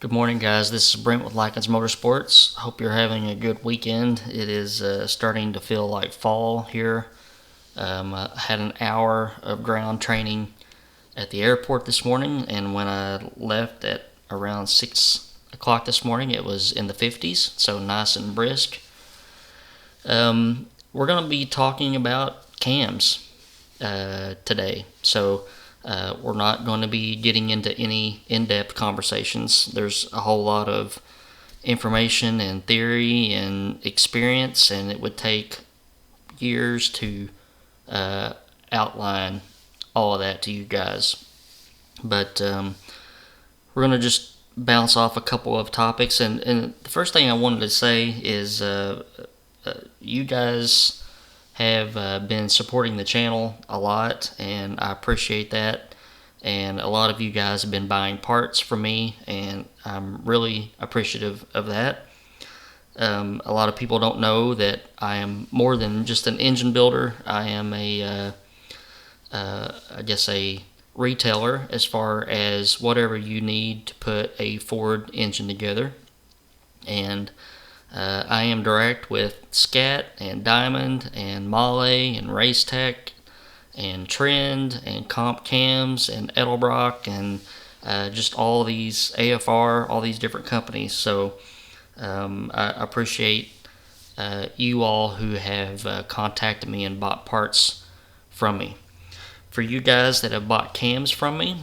Good morning, guys. This is Brent with Lykins Motorsports. Hope you're having a good weekend. It is starting to feel like fall here. I had an hour of ground training at the airport this morning, and when I left at around 6 o'clock this morning, it was in the 50s, so nice and brisk. We're going to be talking about cams today. So we're not going to be getting into any in-depth conversations. There's a whole lot of information and theory and experience, and it would take years to outline all of that to you guys. But we're going to just bounce off a couple of topics. And the first thing I wanted to say is you guys have been supporting the channel a lot, and I appreciate that. And a lot of you guys have been buying parts from me, and I'm really appreciative of that. A lot of people don't know that I am more than just an engine builder. I am a retailer as far as whatever you need to put a Ford engine together. And I am direct with Scat and Diamond and Male and Racetech and Trend and Comp Cams and Edelbrock and just all these AFR, all these different companies. So I appreciate you all who have contacted me and bought parts from me. For you guys that have bought cams from me,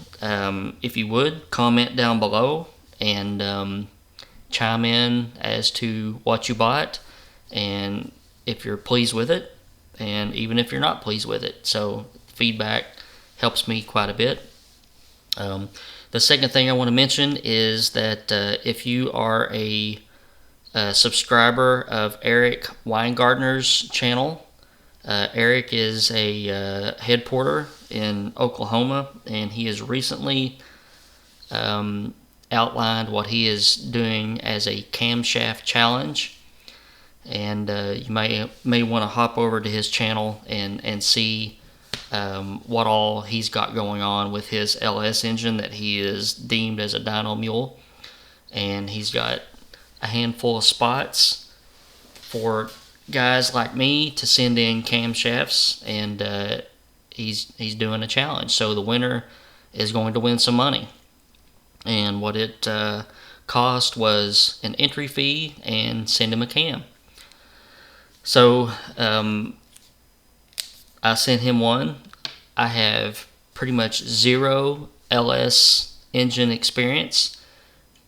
if you would, comment down below and chime in as to what you bought and if you're pleased with it, and even if you're not pleased with it. So feedback helps me quite a bit. The second thing I want to mention is that if you are a subscriber of Eric Weingartner's channel, Eric is a head porter in Oklahoma, and he has recently outlined what he is doing as a camshaft challenge. And you may want to hop over to his channel and see what all he's got going on with his LS engine that he is deemed as a dyno mule. And he's got a handful of spots for guys like me to send in camshafts, and he's doing a challenge. So the winner is going to win some money. And what it cost was an entry fee and send him a cam. So I sent him one. I have pretty much zero LS engine experience,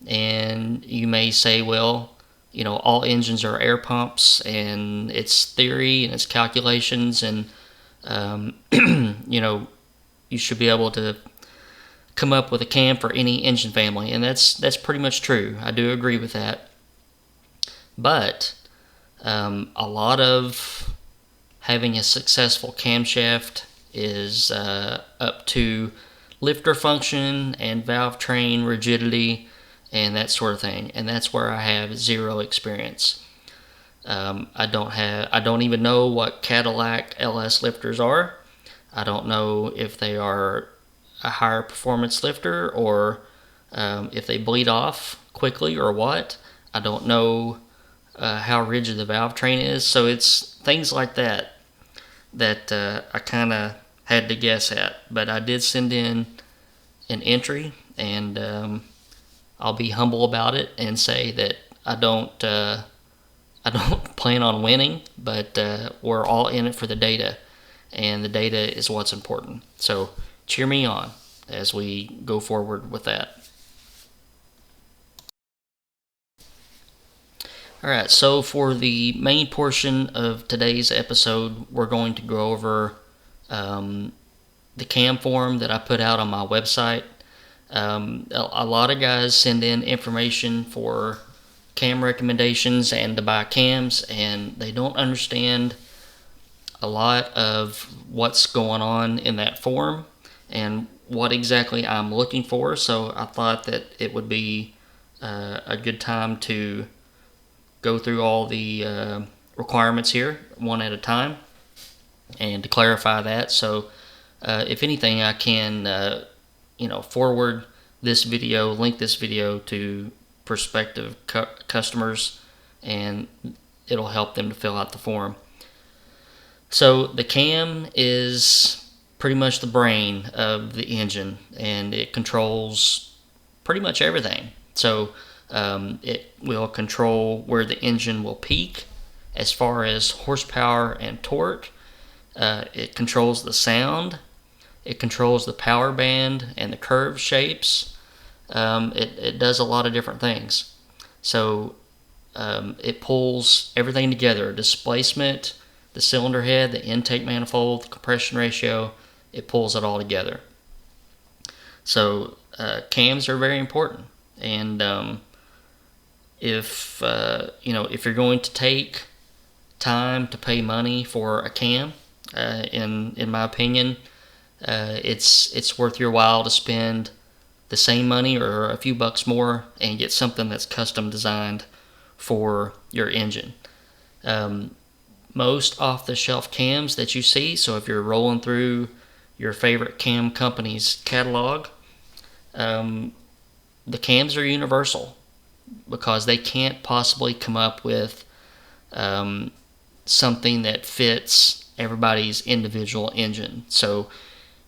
and you may say, well, you know, all engines are air pumps, and it's theory and it's calculations, and you know, you should be able to come up with a cam for any engine family, and that's pretty much true. I do agree with that. But a lot of having a successful camshaft is up to lifter function and valve train rigidity and that sort of thing, and that's where I have zero experience. I don't even know what Cadillac LS lifters are. I don't know if they are a higher performance lifter or if they bleed off quickly or what. I don't know how rigid the valve train is. So it's things like that I kind of had to guess at. But I did send in an entry, and I'll be humble about it and say that I don't plan on winning, but we're all in it for the data, and the data is what's important. So cheer me on as we go forward with that. Alright, so for the main portion of today's episode, we're going to go over the cam form that I put out on my website. A lot of guys send in information for cam recommendations and to buy cams, and they don't understand a lot of what's going on in that form and what exactly I'm looking for. So I thought that it would be a good time to go through all the requirements here one at a time. And to clarify that, so if anything, I can forward this video, link this video to prospective customers, and it'll help them to fill out the form. So the cam is pretty much the brain of the engine, and it controls pretty much everything. So it will control where the engine will peak as far as horsepower and torque. It controls the sound. It controls the power band and the curve shapes. It does a lot of different things. So it pulls everything together: displacement, the cylinder head, the intake manifold, the compression ratio. It pulls it all together. So cams are very important, and if you're going to take time to pay money for a cam, in my opinion, it's worth your while to spend the same money or a few bucks more and get something that's custom designed for your engine. Most off-the-shelf cams that you see, so if you're rolling through your favorite cam company's catalog, the cams are universal because they can't possibly come up with something that fits everybody's individual engine. So,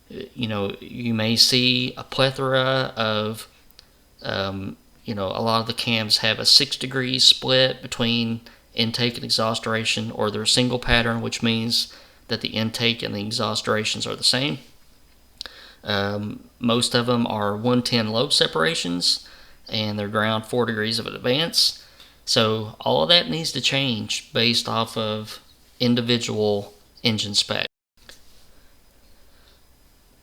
you may see a plethora of, a lot of the cams have a 6-degree split between intake and exhaust duration, or they're single pattern, which means that the intake and the exhaust durations are the same. Most of them are 110 lobe separations, and they're ground 4 degrees of advance. So all of that needs to change based off of individual engine spec.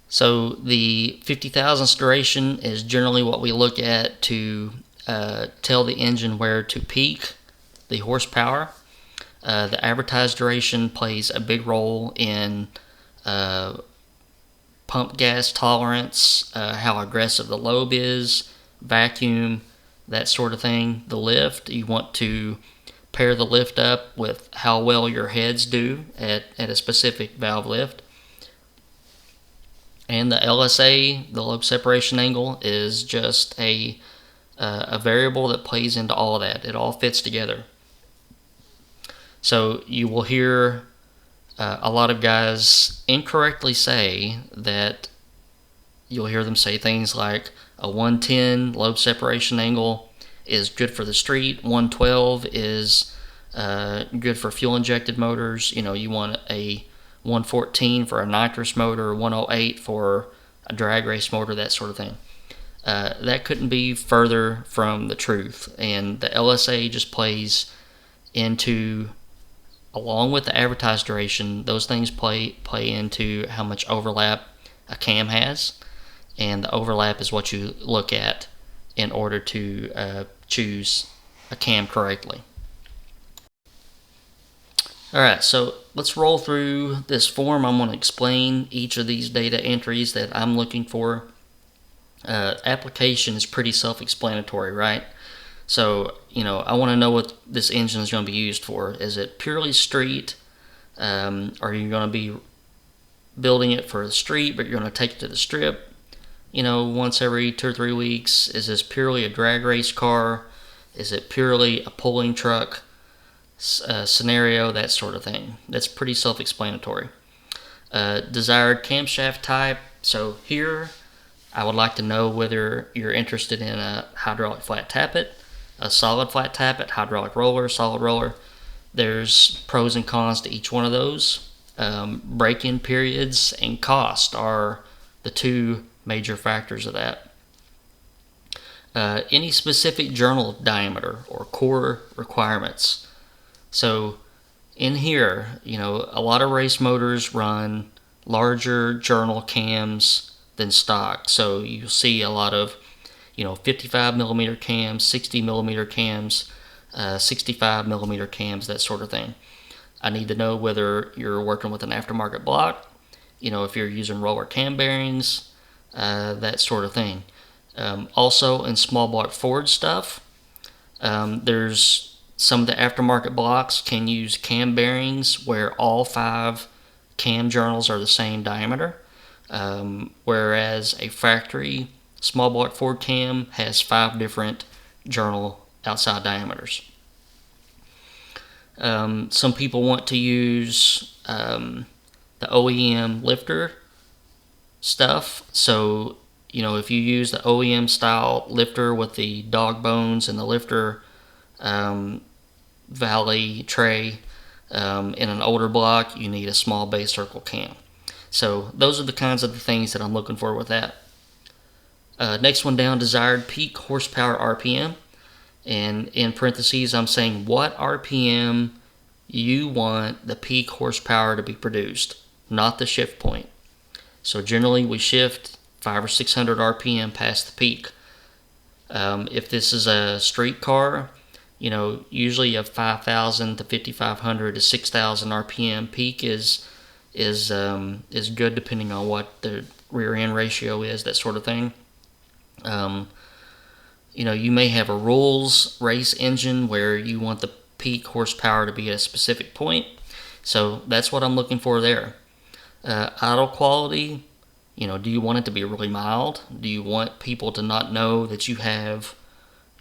So the 50 thousandths duration is generally what we look at to tell the engine where to peak the horsepower. The advertised duration plays a big role in pump gas tolerance, how aggressive the lobe is, vacuum, that sort of thing. The lift, you want to pair the lift up with how well your heads do at a specific valve lift. And the LSA, the lobe separation angle, is just a variable that plays into all of that. It all fits together. So you will hear a lot of guys incorrectly say that, you'll hear them say things like a 110 lobe separation angle is good for the street, 112 is good for fuel injected motors. You want a 114 for a nitrous motor, 108 for a drag race motor, that sort of thing. That couldn't be further from the truth, and the LSA just plays into, along with the advertised duration, those things play into how much overlap a cam has, and the overlap is what you look at in order to choose a cam correctly. Alright, so let's roll through this form. I'm going to explain each of these data entries that I'm looking for. Application is pretty self-explanatory, right? So, I want to know what this engine is going to be used for. Is it purely street? Are you going to be building it for the street, but you're going to take it to the strip, once every 2 or 3 weeks? Is this purely a drag race car? Is it purely a pulling truck scenario? That sort of thing. That's pretty self-explanatory. Desired camshaft type. So here, I would like to know whether you're interested in a hydraulic flat tappet, a solid flat tappet, hydraulic roller, solid roller. There's pros and cons to each one of those. Break-in periods and cost are the two major factors of that. Any specific journal diameter or core requirements. So in here, a lot of race motors run larger journal cams than stock. So you'll see a lot of 55 millimeter cams, 60 millimeter cams, 65 millimeter cams, that sort of thing. I need to know whether you're working with an aftermarket block, if you're using roller cam bearings, that sort of thing. Also in small block Ford stuff, there's some of the aftermarket blocks can use cam bearings where all 5 cam journals are the same diameter, whereas a factory small block Ford cam has 5 different journal outside diameters. Some people want to use the OEM lifter stuff. So, if you use the OEM style lifter with the dog bones and the lifter valley tray in an older block, you need a small base circle cam. So those are the kinds of the things that I'm looking for with that. Next one down, desired peak horsepower RPM. And in parentheses, I'm saying what RPM you want the peak horsepower to be produced, not the shift point. So generally we shift 500 or 600 RPM past the peak. If this is a street car, usually a 5,000 to 5,500 to 6,000 RPM peak is good, depending on what the rear end ratio is, that sort of thing. You may have a rules race engine where you want the peak horsepower to be at a specific point. So that's what I'm looking for there. Idle quality, do you want it to be really mild? Do you want people to not know that you have,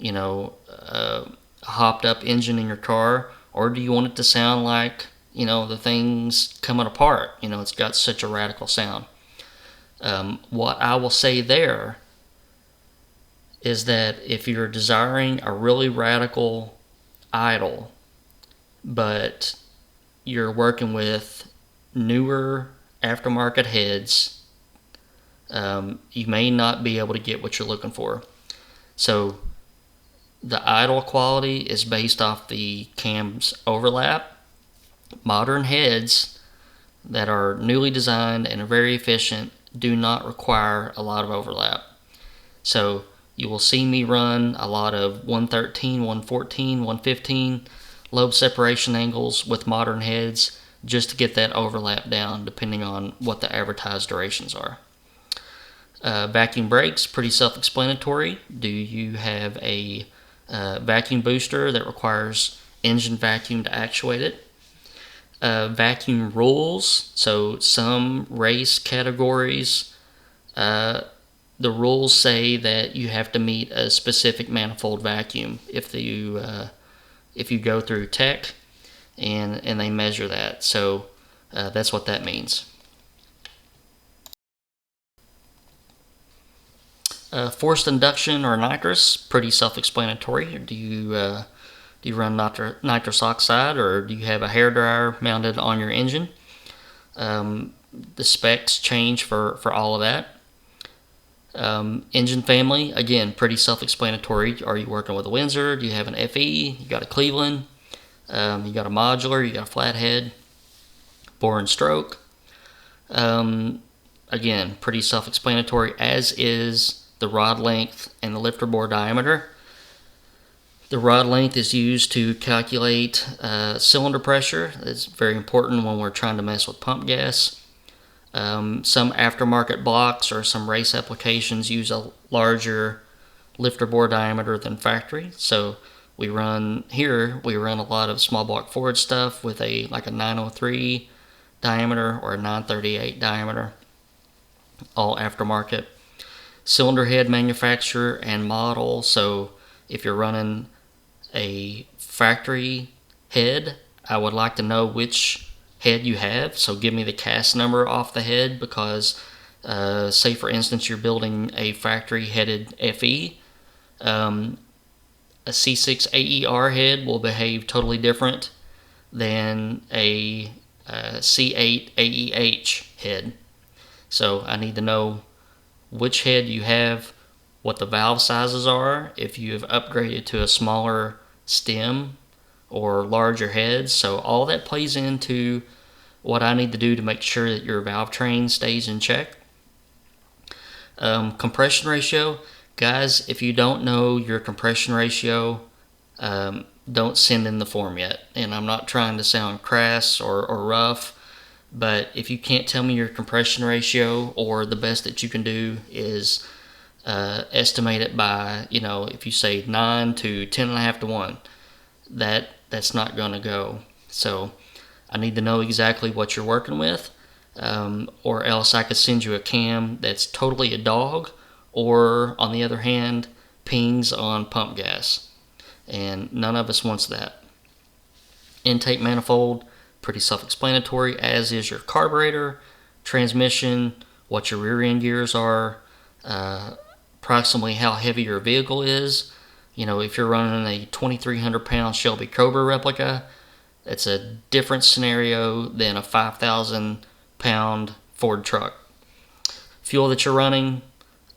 a hopped up engine in your car? Or do you want it to sound like, the thing's coming apart? It's got such a radical sound. What I will say there is that if you're desiring a really radical idle, but you're working with newer aftermarket heads, you may not be able to get what you're looking for. So the idle quality is based off the cam's overlap. Modern heads that are newly designed and are very efficient do not require a lot of overlap. So you will see me run a lot of 113, 114, 115 lobe separation angles with modern heads just to get that overlap down, depending on what the advertised durations are. Vacuum brakes, pretty self-explanatory. Do you have a vacuum booster that requires engine vacuum to actuate it? Vacuum rules, so some race categories, the rules say that you have to meet a specific manifold vacuum if you go through tech and they measure that. So that's what that means. Forced induction or nitrous, pretty self-explanatory. Do you run nitrous oxide, or do you have a hairdryer mounted on your engine? The specs change for all of that. Engine family, again, pretty self-explanatory. Are you working with a Windsor? Do you have an FE? You got a Cleveland? You got a modular? You got a flathead? Bore and stroke? Again, pretty self-explanatory, as is the rod length and the lifter bore diameter. The rod length is used to calculate cylinder pressure. It's very important when we're trying to mess with pump gas. Some aftermarket blocks or some race applications use a larger lifter bore diameter than factory. So we run a lot of small block Ford stuff with a 903 diameter or a 938 diameter, all aftermarket. Cylinder head manufacturer and model. So if you're running a factory head, I would like to know which head you have. So give me the cast number off the head, because say for instance you're building a factory headed FE, a C6 AER head will behave totally different than a C8 AEH head. So I need to know which head you have, what the valve sizes are, if you have upgraded to a smaller stem or larger heads. So all that plays into what I need to do to make sure that your valve train stays in check. Compression ratio. Guys, if you don't know your compression ratio, don't send in the form yet. And I'm not trying to sound crass or rough, but if you can't tell me your compression ratio, or the best that you can do is estimate it by, if you say 9 to 10.5 to 1, that's not going to go. So I need to know exactly what you're working with. or else I could send you a cam that's totally a dog, or on the other hand, pings on pump gas. And none of us wants that. Intake manifold, pretty self-explanatory, as is your carburetor, transmission, what your rear end gears are, approximately how heavy your vehicle is. You know, if you're running a 2,300 pound Shelby Cobra replica, it's a different scenario than a 5,000 pound Ford truck. Fuel that you're running,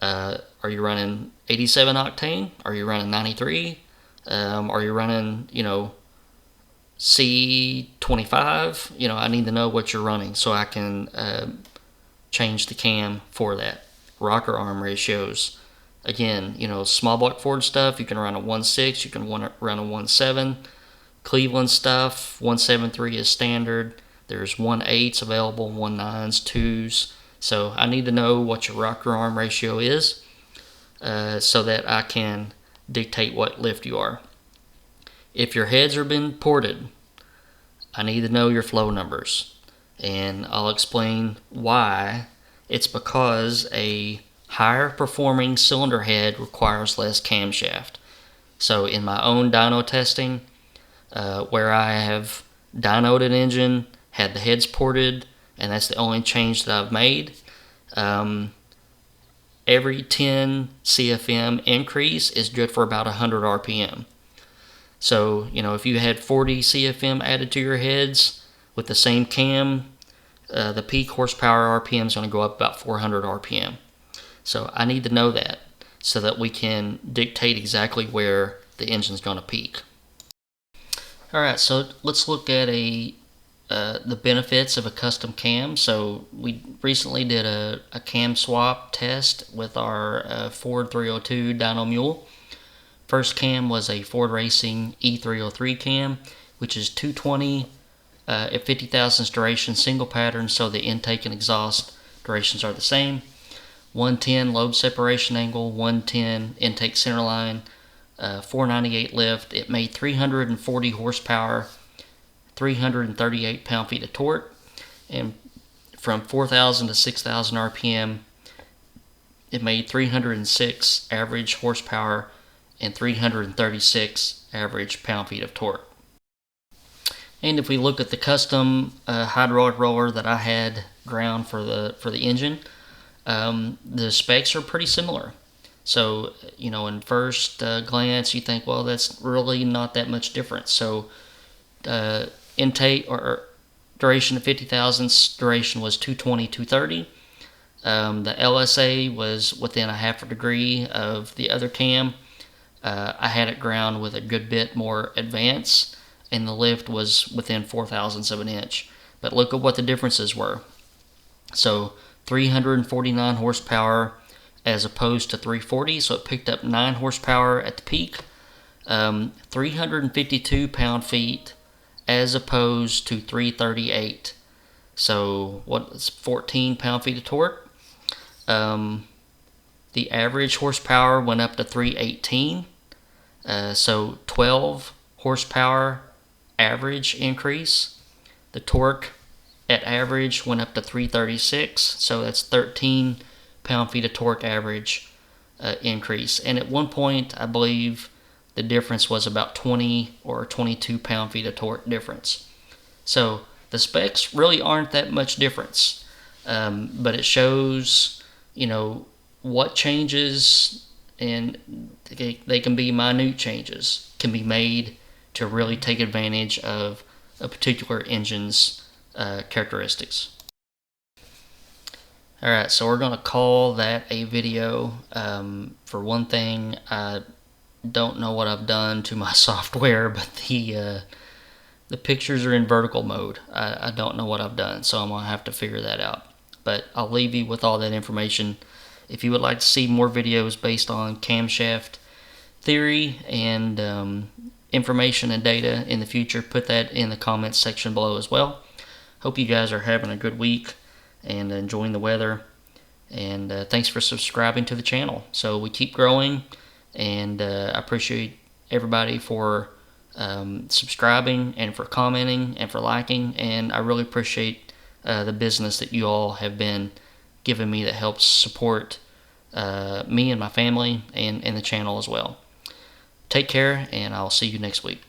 are you running 87 octane? Are you running 93? Are you running, C25? I need to know what you're running so I can change the cam for that. Rocker arm ratios. Again, small block Ford stuff, you can run a 1.6, you can run a 1.7. Cleveland stuff, 1.73 is standard. There's 1.8s available, 1.9s, 2s. So I need to know what your rocker arm ratio is so that I can dictate what lift you are. If your heads are being ported, I need to know your flow numbers. And I'll explain why. It's because a higher performing cylinder head requires less camshaft. So in my own dyno testing, where I have dynoed an engine, had the heads ported, and that's the only change that I've made, every 10 CFM increase is good for about 100 RPM. So, if you had 40 CFM added to your heads with the same cam, the peak horsepower RPM is going to go up about 400 RPM. So I need to know that so that we can dictate exactly where the engine's going to peak. Alright, so let's look at the benefits of a custom cam. So we recently did a cam swap test with our Ford 302 Dyno Mule. First cam was a Ford Racing E303 cam, which is 220 at 50 thousandths duration, single pattern, so the intake and exhaust durations are the same. 110 lobe separation angle, 110 intake center line, 498 lift. It made 340 horsepower, 338 pound-feet of torque, and from 4,000 to 6,000 RPM, it made 306 average horsepower and 336 average pound-feet of torque. And if we look at the custom hydraulic roller that I had ground for the engine, the specs are pretty similar. So, in first glance, you think, well, that's really not that much difference. So, intake or duration of 50 thousandths duration was 220, 230. The LSA was within a half a degree of the other cam. I had it ground with a good bit more advance, and the lift was within 4 thousandths of an inch. But look at what the differences were. So 349 horsepower as opposed to 340, so it picked up 9 horsepower at the peak. 352 pound-feet as opposed to 338. So what's 14 pound-feet of torque? The average horsepower went up to 318. So 12 horsepower average increase. The torque at average went up to 336, so that's 13 pound-feet of torque average increase. And at one point, I believe the difference was about 20 or 22 pound-feet of torque difference. So the specs really aren't that much difference, but it shows, what changes, and they can be minute changes, can be made to really take advantage of a particular engine's characteristics. Alright, so we're going to call that a video. For one thing, I don't know what I've done to my software, but the pictures are in vertical mode. I don't know what I've done, so I'm going to have to figure that out. But I'll leave you with all that information. If you would like to see more videos based on camshaft theory and information and data in the future, put that in the comments section below as well. Hope you guys are having a good week and enjoying the weather. And thanks for subscribing to the channel. So we keep growing, and I appreciate everybody for subscribing and for commenting and for liking. And I really appreciate the business that you all have been giving me that helps support me and my family and the channel as well. Take care, and I'll see you next week.